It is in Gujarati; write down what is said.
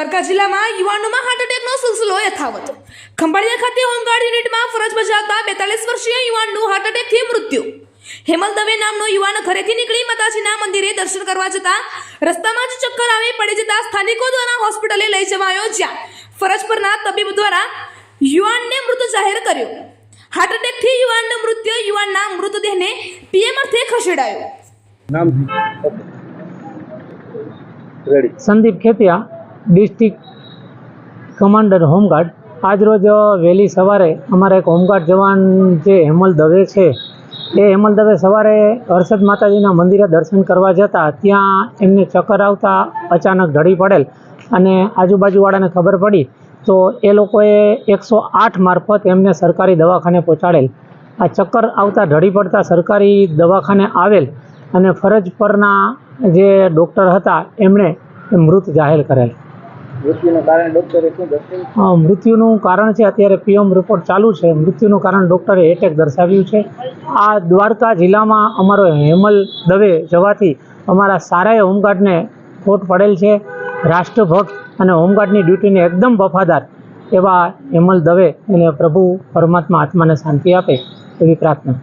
દ્વારકા જિલ્લામાં યુવાનોમાં હાર્ટ એટેકનો સિલસિલો યથાવત। ખંભાળિયા ખાતે હોમગાર્ડ યુનિટમાં ફરજ બજાવતા 42 વર્ષીય યુવાનનું હાર્ટ એટેકથી મૃત્યુ। હેમલ દવે નામનો યુવાન ઘરેથી નીકળી માતાજીના મંદિરે દર્શન કરવા જતા રસ્તામાં જ ચક્કર આવી પડી જતા સ્થાનિકો દ્વારા હોસ્પિટલે લઈ જવાયો, જ્યાં ફરજ પરના તબીબ દ્વારા યુવાનને મૃત જાહેર કર્યો। હાર્ટ એટેકથી યુવાનનું મૃત્યુ, યુવાનના મૃતદેહને પીએમ અર્થે ખસેડાયો। संदीप खेतिया, डिस्ट्रिक्ट कमांडर होमगार्ड। आज रोज वहेली सवारे अमारा एक होमगार्ड जवान जे हेमल दवे है, ये हेमल दवे सवारे हर्षद माताजीना मंदिरे दर्शन करवा जता त्यां एमने चक्कर आवता अचानक ढળી पड़ेल અને આજુબાજુવાળાને ખબર પડી તો એ લોકોએ 108 મારફત એમને સરકારી દવાખાને પહોંચાડેલ। આ ચક્કર આવતા ઢળી પડતા સરકારી દવાખાને આવેલ અને ફરજ પરના જે ડૉક્ટર હતા એમણે મૃત જાહેર કરેલ। મૃત્યુનું કારણ છે અત્યારે પીએમ રિપોર્ટ ચાલુ છે। મૃત્યુનું કારણ ડૉક્ટરે એટેક દર્શાવ્યું છે। આ દ્વારકા જિલ્લામાં અમારો હેમલ દવે જવાથી અમારા સારાએ હોમગાર્ડને ખોટ પડેલ છે। રાષ્ટ્રભક્ત અને હોમગાર્ડની ડ્યુટીને એકદમ વફાદાર એવા હેમલ દવે એને પ્રભુ પરમાત્મા આત્માને શાંતિ આપે એવી પ્રાર્થના।